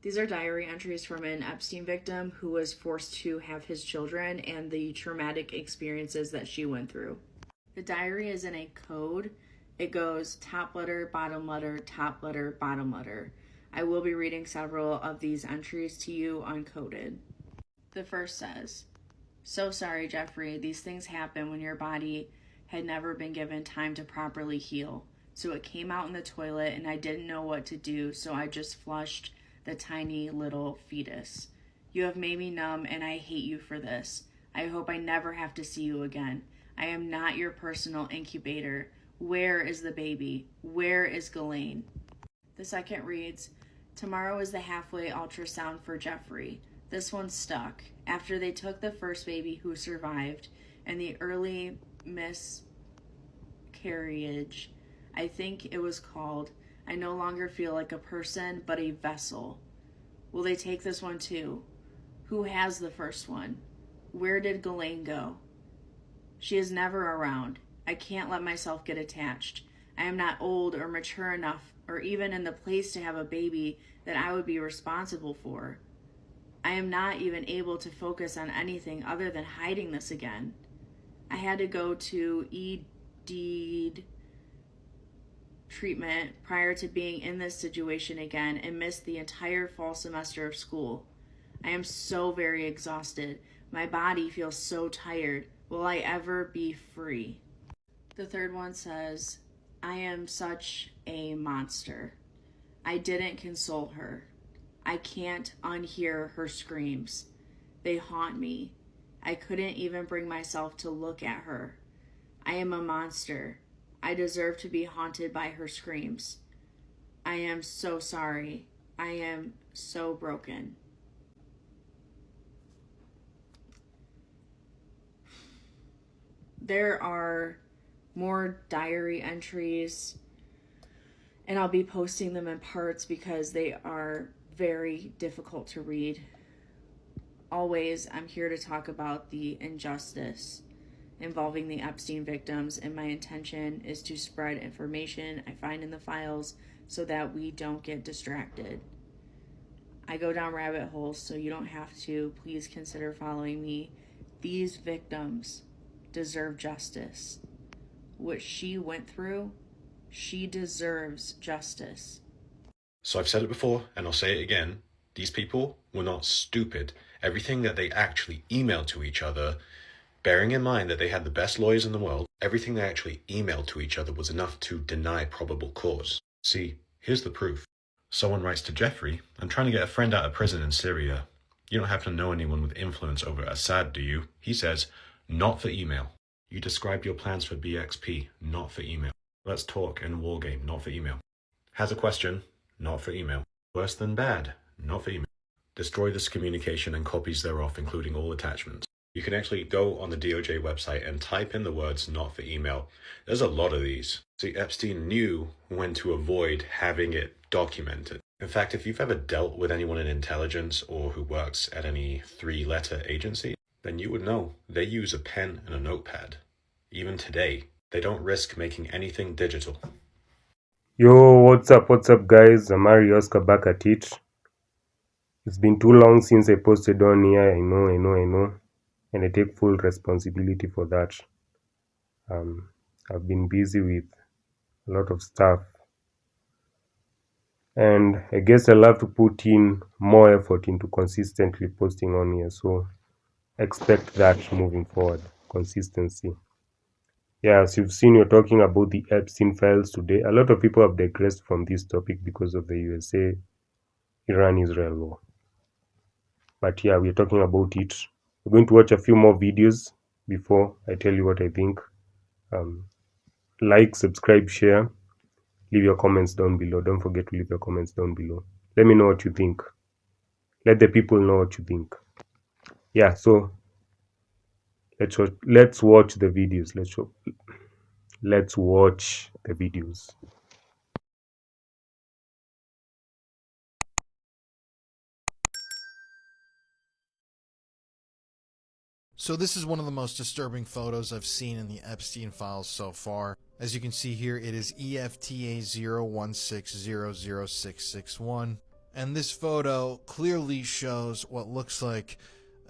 These are diary entries from an Epstein victim who was forced to have his children and the traumatic experiences that she went through. The diary is in a code. It goes top letter, bottom letter, top letter, bottom letter. I will be reading several of these entries to you uncoded. The first says, "So sorry, Jeffrey. These things happen when your body had never been given time to properly heal. So it came out in the toilet and I didn't know what to do, so I just flushed the tiny little fetus. You have made me numb and I hate you for this. I hope I never have to see you again. I am not your personal incubator. Where is the baby? Where is Ghislaine?" The second reads, "Tomorrow is the halfway ultrasound for Jeffrey. This one stuck. After they took the first baby who survived and the early miscarriage, I think it was called, I no longer feel like a person, but a vessel. Will they take this one too? Who has the first one? Where did Ghislaine go? She is never around. I can't let myself get attached. I am not old or mature enough or even in the place to have a baby that I would be responsible for. I am not even able to focus on anything other than hiding this again. I had to go to ED treatment prior to being in this situation again and missed the entire fall semester of school. I am so very exhausted. My body feels so tired. Will I ever be free?" The third one says, "I am such a monster. I didn't console her. I can't unhear her screams. They haunt me. I couldn't even bring myself to look at her. I am a monster. I deserve to be haunted by her screams. I am so sorry. I am so broken." There are more diary entries, and I'll be posting them in parts because they are very difficult to read. Always, I'm here to talk about the injustice involving the Epstein victims, and my intention is to spread information I find in the files so that we don't get distracted. I go down rabbit holes, so you don't have to. Please consider following me. These victims deserve justice. What she went through, she deserves justice. So I've said it before, and I'll say it again. These people were not stupid. Everything that they actually emailed to each other, bearing in mind that they had the best lawyers in the world, everything they actually emailed to each other was enough to deny probable cause. See, here's the proof. Someone writes to Jeffrey, "I'm trying to get a friend out of prison in Syria. You don't happen to know anyone with influence over Assad, do you?" He says, "Not for email. You described your plans for BXP, not for email. Let's talk in Wargame, not for email. Has a question, not for email. Worse than bad, not for email. Destroy this communication and copies thereof, including all attachments." You can actually go on the DOJ website and type in the words "not for email." There's a lot of these. See, Epstein knew when to avoid having it documented. In fact, if you've ever dealt with anyone in intelligence or who works at any three-letter agency, then you would know they use a pen and a notepad. Even today, they don't risk making anything digital. Yo, what's up guys? I'm Ari Oscar back at it. It's been too long since I posted on here. I know. And I take full responsibility for that. I've been busy with a lot of stuff. And I guess I'll have to put in more effort into consistently posting on here. So expect that moving forward. Consistency. Yeah, as you've seen, we're talking about the Epstein files today. A lot of people have digressed from this topic because of the USA Iran-Israel war. But yeah, we're talking about it. We're going to watch a few more videos before I tell you what I think. Like, subscribe, share, leave your comments down below. Don't forget to leave your comments down below. Let me know what you think. Let the people know what you think. Yeah, so let's watch the videos. Let's watch the videos. So this is one of the most disturbing photos I've seen in the Epstein files so far. As you can see here, it is EFTA 01600661. And this photo clearly shows what looks like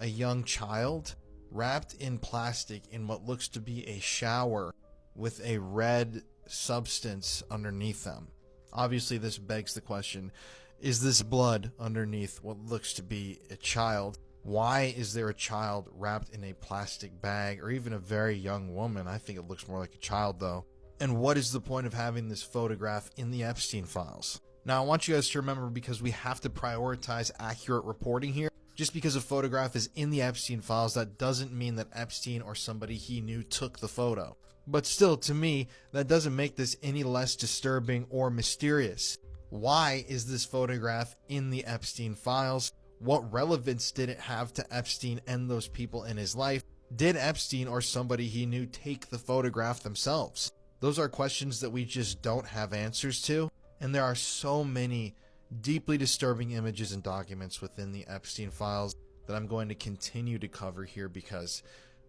a young child wrapped in plastic in what looks to be a shower with a red substance underneath them. Obviously, this begs the question, is this blood underneath what looks to be a child? Why is there a child wrapped in a plastic bag, or even a very young woman? I think it looks more like a child, though. And what is the point of having this photograph in the Epstein files? Now, I want you guys to remember, because we have to prioritize accurate reporting here. Just because a photograph is in the Epstein files, that doesn't mean that Epstein or somebody he knew took the photo. But still, to me, that doesn't make this any less disturbing or mysterious. Why is this photograph in the Epstein files? What relevance did it have to Epstein and those people in his life? Did Epstein or somebody he knew take the photograph themselves? Those are questions that we just don't have answers to. And there are so many deeply disturbing images and documents within the Epstein files that I'm going to continue to cover here, because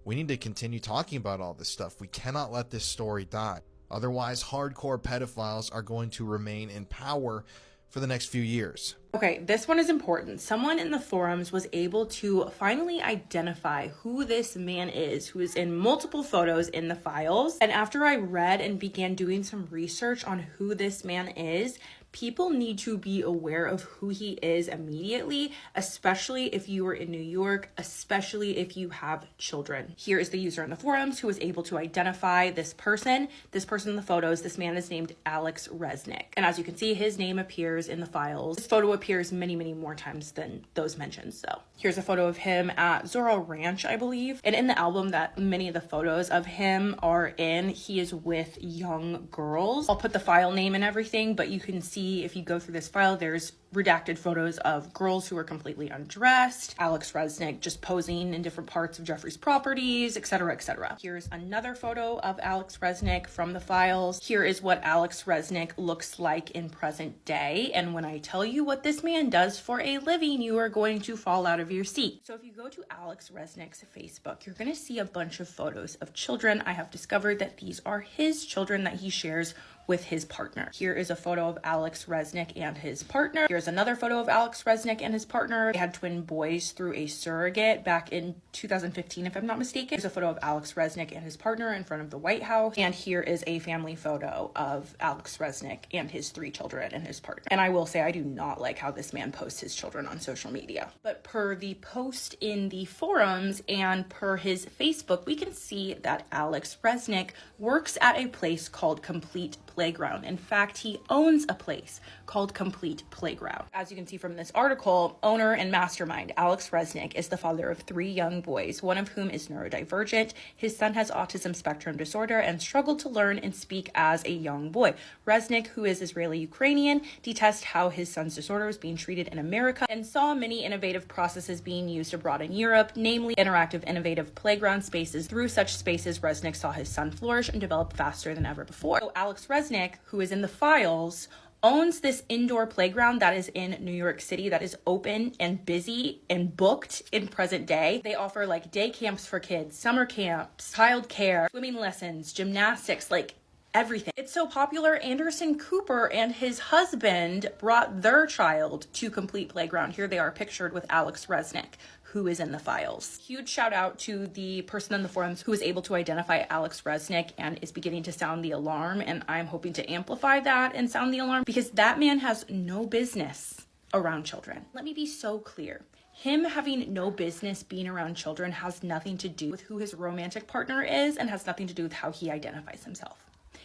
we need to continue talking about all this stuff. We cannot let this story die. Otherwise, hardcore pedophiles are going to remain in power for the next few years. Okay, this one is important. Someone in the forums was able to finally identify who this man is, who is in multiple photos in the files. And after I read and began doing some research on who this man is, people need to be aware of who he is immediately, especially if you are in New York, especially if you have children. Here is the user in the forums who was able to identify this person. This person in the photos, this man is named Alex Resnick. And as you can see, his name appears in the files. This photo appears many, many more times than those mentioned. So here's a photo of him at Zorro Ranch, I believe. And in the album that many of the photos of him are in, he is with young girls. I'll put the file name and everything, but you can see if you go through this file, there's redacted photos of girls who are completely undressed, Alex Resnick just posing in different parts of Jeffrey's properties, etc., etc. Here's another photo of Alex Resnick from the files. Here is what Alex Resnick looks like in present day. And when I tell you what this man does for a living, you are going to fall out of your seat. So if you go to Alex Resnick's Facebook, you're going to see a bunch of photos of children. I have discovered that these are his children that he shares with his partner. Here is a photo of Alex Resnick and his partner. Here's another photo of Alex Resnick and his partner. They had twin boys through a surrogate back in 2015, if I'm not mistaken. Here's a photo of Alex Resnick and his partner in front of the White House. And here is a family photo of Alex Resnick and his 3 children and his partner. And I will say, I do not like how this man posts his children on social media. But per the post in the forums and per his Facebook, we can see that Alex Resnick works at a place called Complete Playground. In fact, he owns a place called Complete Playground. As you can see from this article, owner and mastermind Alex Resnick is the father of 3 young boys, one of whom is neurodivergent. His son has autism spectrum disorder and struggled to learn and speak as a young boy. Resnick, who is Israeli-Ukrainian, detests how his son's disorder is being treated in America and saw many innovative processes being used abroad in Europe, namely interactive, innovative playground spaces. Through such spaces, Resnick saw his son flourish and develop faster than ever before. So Alex Resnick, who is in the files, owns this indoor playground that is in New York City that is open and busy and booked in present day. They offer like day camps for kids, summer camps, child care, swimming lessons, gymnastics, like everything. It's so popular, Anderson Cooper and his husband brought their child to Complete Playground. Here they are pictured with Alex Resnick, who is in the files. Huge shout out to the person in the forums who was able to identify Alex Resnick and is beginning to sound the alarm. And I'm hoping to amplify that and sound the alarm, because that man has no business around children. Let me be so clear. Him having no business being around children has nothing to do with who his romantic partner is and has nothing to do with how he identifies himself.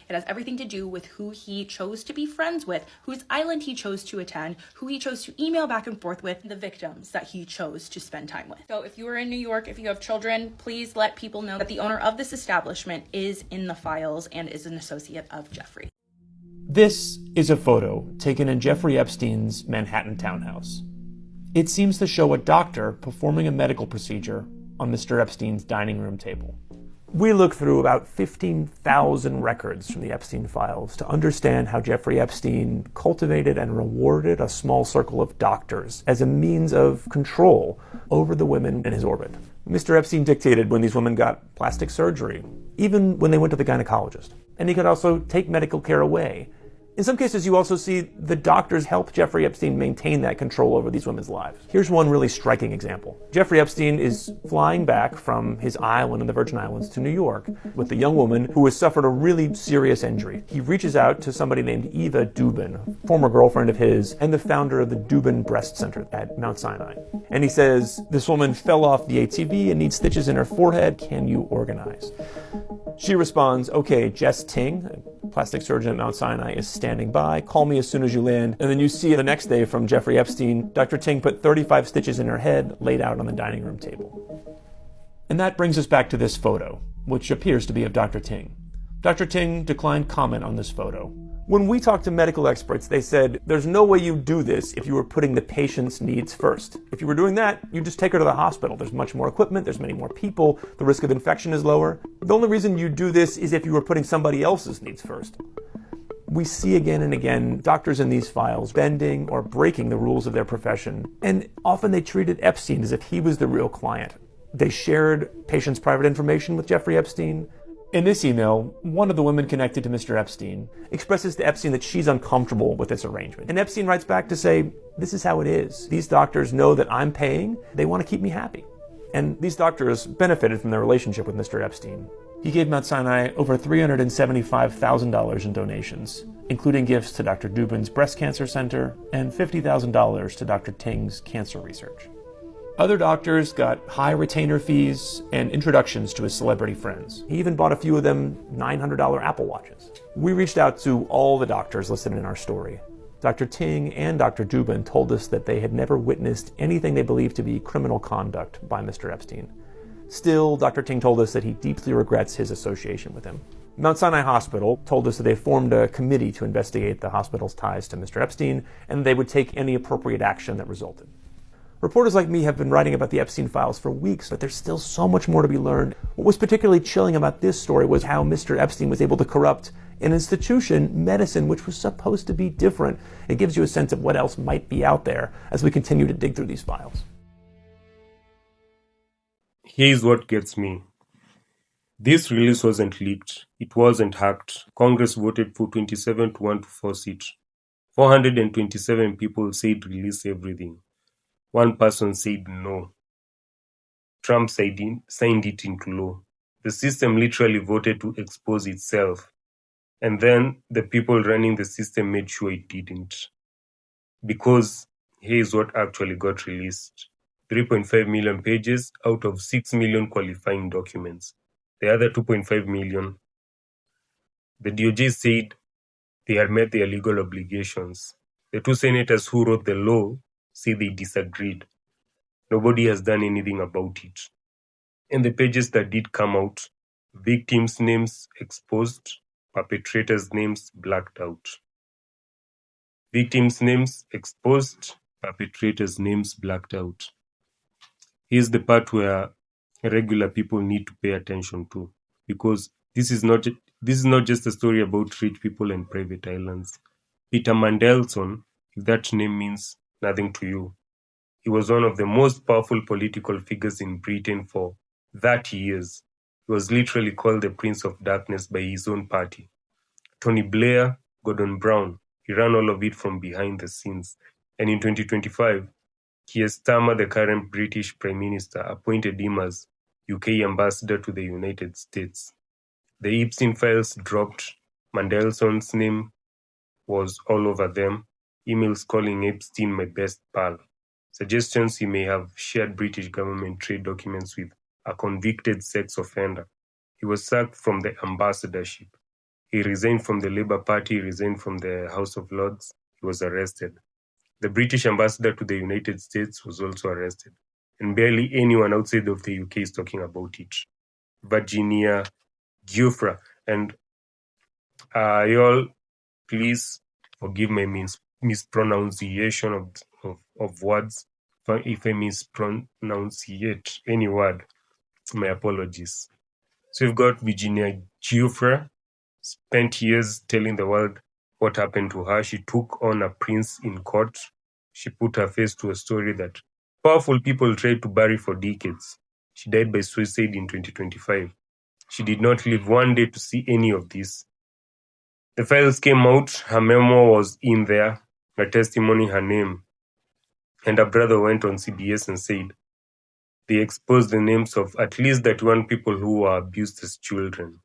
It has everything to do with who he chose to be friends with, whose island he chose to attend, who he chose to email back and forth with, the victims that he chose to spend time with. So if you are in New York, if you have children, please let people know that the owner of this establishment is in the files and is an associate of Jeffrey. This is a photo taken in Jeffrey Epstein's Manhattan townhouse. It seems to show a doctor performing a medical procedure on Mr. Epstein's dining room table. We looked through about 15,000 records from the Epstein files to understand how Jeffrey Epstein cultivated and rewarded a small circle of doctors as a means of control over the women in his orbit. Mr. Epstein dictated when these women got plastic surgery, even when they went to the gynecologist. And he could also take medical care away In some cases, you also see the doctors help Jeffrey Epstein maintain that control over these women's lives. Here's one really striking example. Jeffrey Epstein is flying back from his island in the Virgin Islands to New York with a young woman who has suffered a really serious injury. He reaches out to somebody named Eva Dubin, former girlfriend of his, and the founder of the Dubin Breast Center at Mount Sinai. And he says, this woman fell off the ATV and needs stitches in her forehead. Can you organize? She responds, okay, Jess Ting, a plastic surgeon at Mount Sinai, is standing by. Call me as soon as you land. And then you see the next day from Jeffrey Epstein, Dr. Ting put 35 stitches in her head, laid out on the dining room table. And that brings us back to this photo, which appears to be of Dr. Ting. Dr. Ting declined comment on this photo. When we talked to medical experts, they said, there's no way you do this if you were putting the patient's needs first. If you were doing that, you just take her to the hospital. There's much more equipment, there's many more people, the risk of infection is lower. The only reason you do this is if you were putting somebody else's needs first. We see again and again doctors in these files bending or breaking the rules of their profession, and often they treated Epstein as if he was the real client. They shared patients' private information with Jeffrey Epstein. In this email, one of the women connected to Mr. Epstein expresses to Epstein that she's uncomfortable with this arrangement. And Epstein writes back to say, this is how it is. These doctors know that I'm paying. They want to keep me happy. And these doctors benefited from their relationship with Mr. Epstein. He gave Mount Sinai over $375,000 in donations, including gifts to Dr. Dubin's Breast Cancer Center and $50,000 to Dr. Ting's cancer research. Other doctors got high retainer fees and introductions to his celebrity friends. He even bought a few of them $900 Apple Watches. We reached out to all the doctors listed in our story. Dr. Ting and Dr. Dubin told us that they had never witnessed anything they believed to be criminal conduct by Mr. Epstein. Still, Dr. Ting told us that he deeply regrets his association with him. Mount Sinai Hospital told us that they formed a committee to investigate the hospital's ties to Mr. Epstein, and they would take any appropriate action that resulted. Reporters like me have been writing about the Epstein files for weeks, but there's still so much more to be learned. What was particularly chilling about this story was how Mr. Epstein was able to corrupt an institution, medicine, which was supposed to be different. It gives you a sense of what else might be out there as we continue to dig through these files. Here's what gets me. This release wasn't leaked. It wasn't hacked. Congress voted for 27 to 1 to force it. 427 people said release everything. One person said no. Trump signed it into law. The system literally voted to expose itself. And then the people running the system made sure it didn't. Because here's what actually got released. 3.5 million pages out of 6 million qualifying documents. The other 2.5 million, the DOJ said they had met their legal obligations. The two senators who wrote the law say they disagreed. Nobody has done anything about it. And the pages that did come out, victims' names exposed, perpetrators' names blacked out. Victims' names exposed, perpetrators' names blacked out. Here's the part where regular people need to pay attention to, because this is not just a story about rich people and private islands. Peter Mandelson, if that name means nothing to you, he was one of the most powerful political figures in Britain for 30 years. He was literally called the Prince of Darkness by his own party. Tony Blair, Gordon Brown, he ran all of it from behind the scenes. And in 2025, Keir Starmer, the current British Prime Minister, appointed him as UK ambassador to the United States. The Epstein files dropped. Mandelson's name was all over them. Emails calling Epstein my best pal. Suggestions he may have shared British government trade documents with a convicted sex offender. He was sacked from the ambassadorship. He resigned from the Labour Party, resigned from the House of Lords. He was arrested. The British ambassador to the United States was also arrested. And barely anyone outside of the UK is talking about it. Virginia Giuffre. And y'all, please forgive my mispronunciation of words. If I mispronunciate any word, my apologies. So we've got Virginia Giuffre, spent years telling the world what happened to her. She took on a prince in court. She put her face to a story that powerful people tried to bury for decades. She died by suicide in 2025. She did not live one day to see any of this. The files came out, her memoir was in there, her testimony, her name. And her brother went on CBS and said they exposed the names of at least 31 people who were abused as children.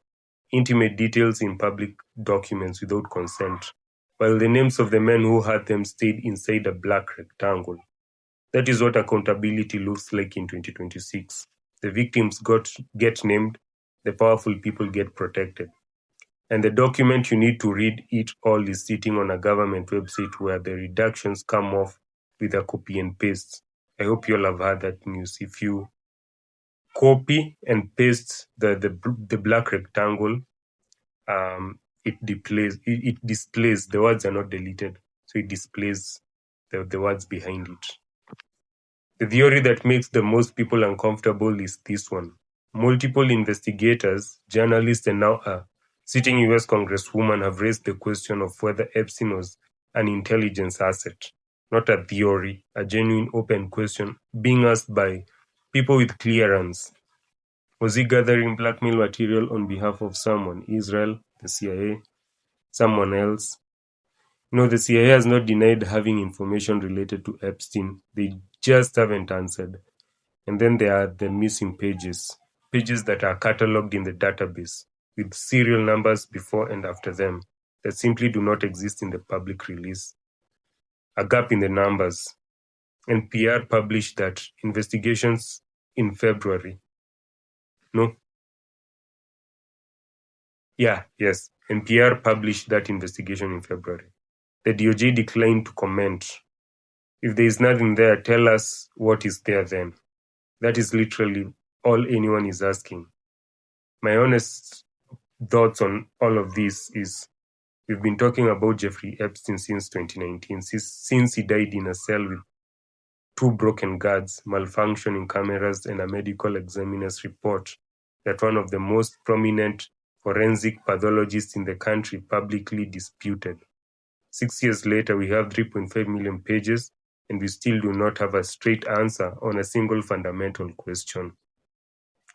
Intimate details in public documents without consent, while the names of the men who had them stayed inside a black rectangle. That is what accountability looks like in 2026. The victims get named, the powerful people get protected. And the document you need to read it all is sitting on a government website where the redactions come off with a copy and paste. I hope you all have heard that news. If you copy and paste the black rectangle, it displays the words are not deleted, so it displays the words behind it. The theory that makes the most people uncomfortable is this one. Multiple investigators, journalists, and now a sitting US congresswoman have raised the question of whether Epstein was an intelligence asset, not a theory, a genuine open question being asked by people with clearance. Was he gathering blackmail material on behalf of someone? Israel, the CIA, someone else? No, the CIA has not denied having information related to Epstein. They just haven't answered. And then there are the missing pages that are catalogued in the database with serial numbers before and after them that simply do not exist in the public release. A gap in the numbers. NPR published that investigations in February. NPR published that investigation in February. The DOJ declined to comment. If there is nothing there, tell us what is there then. That is literally all anyone is asking. My honest thoughts on all of this is we've been talking about Jeffrey Epstein since 2019, since he died in a cell with 2 broken guards, malfunctioning cameras, and a medical examiner's report that one of the most prominent forensic pathologists in the country publicly disputed. 6 years later, we have 3.5 million pages, and we still do not have a straight answer on a single fundamental question.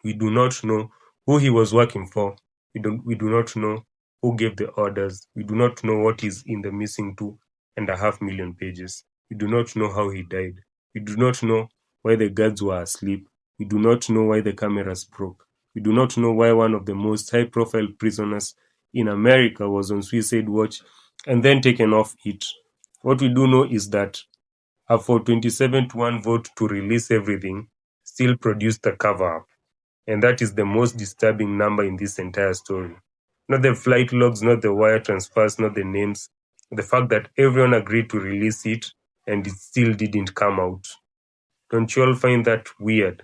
We do not know who he was working for. We do not know who gave the orders. We do not know what is in the missing 2.5 million pages. We do not know how he died. We do not know why the guards were asleep. We do not know why the cameras broke. We do not know why one of the most high-profile prisoners in America was on suicide watch and then taken off it. What we do know is that a 427-1 vote to release everything still produced the cover-up. And that is the most disturbing number in this entire story. Not the flight logs, not the wire transfers, not the names. The fact that everyone agreed to release it and it still didn't come out. Don't you all find that weird?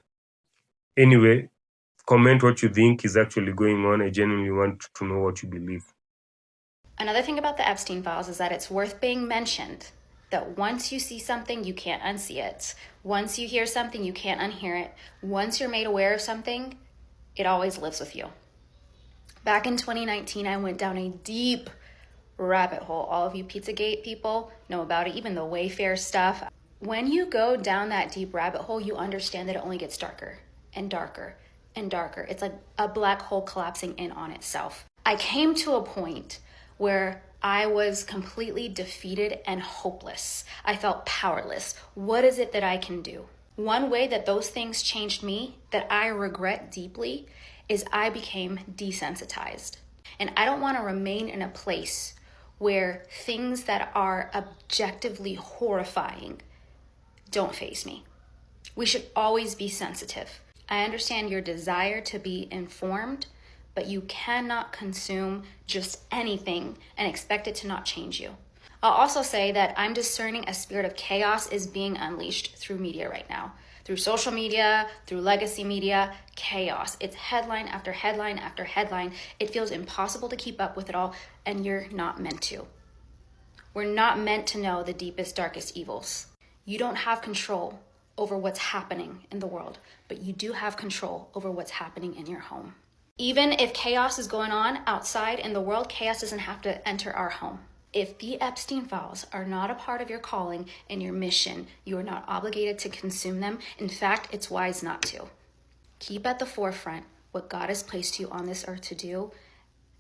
Anyway, comment what you think is actually going on. I genuinely want to know what you believe. Another thing about the Epstein files is that it's worth being mentioned that once you see something, you can't unsee it. Once you hear something, you can't unhear it. Once you're made aware of something, it always lives with you. Back in 2019, I went down a deep rabbit hole. All of you Pizzagate people know about it, even the Wayfair stuff. When you go down that deep rabbit hole, you understand that it only gets darker and darker and darker. It's like a black hole collapsing in on itself. I came to a point where I was completely defeated and hopeless. I felt powerless. What is it that I can do? One way that those things changed me, that I regret deeply, is I became desensitized. And I don't want to remain in a place where things that are objectively horrifying don't faze me. We should always be sensitive. I understand your desire to be informed, but you cannot consume just anything and expect it to not change you. I'll also say that I'm discerning a spirit of chaos is being unleashed through media right now. Through social media, through legacy media, chaos. It's headline after headline after headline. It feels impossible to keep up with it all, and you're not meant to. We're not meant to know the deepest, darkest evils. You don't have control over what's happening in the world, but you do have control over what's happening in your home. Even if chaos is going on outside in the world, chaos doesn't have to enter our home. If the Epstein files are not a part of your calling and your mission, you are not obligated to consume them. In fact, it's wise not to. Keep at the forefront what God has placed you on this earth to do,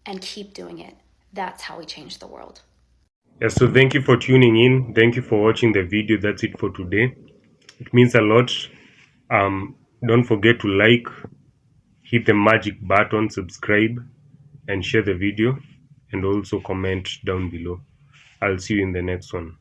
and keep doing it. That's how we change the world. Yeah, so thank you for tuning in. Thank you for watching the video. That's it for today. It means a lot. Don't forget to like, hit the magic button, subscribe, and share the video, and also comment down below. I'll see you in the next one.